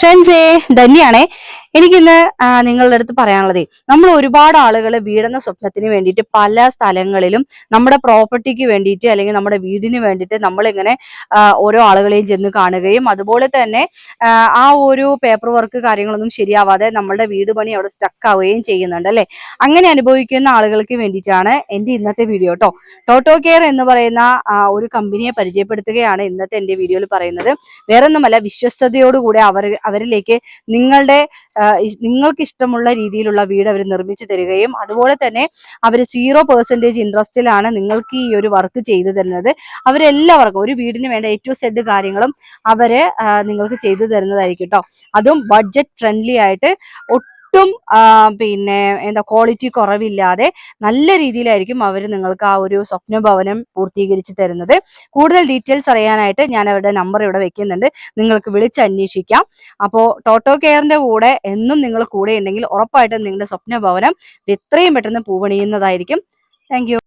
ഫ്രണ്ട്സേ, ധന്യാണേ. എനിക്കിന്ന് നിങ്ങളുടെ അടുത്ത് പറയാനുള്ളതേ, നമ്മൾ ഒരുപാട് ആളുകൾ വീടെന്ന സ്വപ്നത്തിന് വേണ്ടിയിട്ട് പല സ്ഥലങ്ങളിലും നമ്മുടെ പ്രോപ്പർട്ടിക്ക് വേണ്ടിയിട്ട് അല്ലെങ്കിൽ നമ്മുടെ വീടിന് വേണ്ടിയിട്ട് നമ്മളിങ്ങനെ ഓരോ ആളുകളെയും ചെന്ന് കാണുകയും അതുപോലെ തന്നെ ആ ഒരു പേപ്പർ വർക്ക് കാര്യങ്ങളൊന്നും ശരിയാവാതെ നമ്മളുടെ വീട് പണി അവിടെ സ്റ്റക്ക് ആവുകയും ചെയ്യുന്നുണ്ട് അല്ലെ. അങ്ങനെ അനുഭവിക്കുന്ന ആളുകൾക്ക് വേണ്ടിയിട്ടാണ് എൻ്റെ ഇന്നത്തെ വീഡിയോ കേട്ടോ. ടോട്ടോ കെയർ എന്ന് പറയുന്ന ഒരു കമ്പനിയെ പരിചയപ്പെടുത്തുകയാണ് ഇന്നത്തെ എൻ്റെ വീഡിയോയിൽ പറയുന്നത്. വേറൊന്നുമല്ല, വിശ്വസ്തയോടുകൂടെ അവരിലേക്ക് നിങ്ങൾക്ക് ഇഷ്ടമുള്ള രീതിയിലുള്ള വീട് അവർ നിർമ്മിച്ചു തരികയും അതുപോലെ തന്നെ അവർ 0% ഇൻട്രസ്റ്റിലാണ് നിങ്ങൾക്ക് ഈ ഒരു വർക്ക് ചെയ്തു തരുന്നത്. അവരെല്ലാവർക്കും ഒരു വീടിന് വേണ്ട A to Z കാര്യങ്ങളും അവര് നിങ്ങൾക്ക് ചെയ്തു തരുന്നതായിരിക്കും കേട്ടോ. അതും ബഡ്ജറ്റ് ഫ്രണ്ട്ലി ആയിട്ട്, ഒട്ടും പിന്നെ ക്വാളിറ്റി കുറവില്ലാതെ നല്ല രീതിയിലായിരിക്കും അവർ നിങ്ങൾക്ക് ആ ഒരു സ്വപ്ന ഭവനം പൂർത്തീകരിച്ച് തരുന്നത്. കൂടുതൽ ഡീറ്റെയിൽസ് അറിയാനായിട്ട് ഞാൻ അവരുടെ നമ്പർ ഇവിടെ വെക്കുന്നുണ്ട്, നിങ്ങൾക്ക് വിളിച്ച് അന്വേഷിക്കാം. അപ്പോൾ ടോട്ടോ കെയറിന്റെ കൂടെ എന്നും നിങ്ങൾ കൂടെ ഉണ്ടെങ്കിൽ ഉറപ്പായിട്ടും നിങ്ങളുടെ സ്വപ്ന ഭവനം എത്രയും പെട്ടെന്ന് പൂവണിയുന്നതായിരിക്കും. Thank you.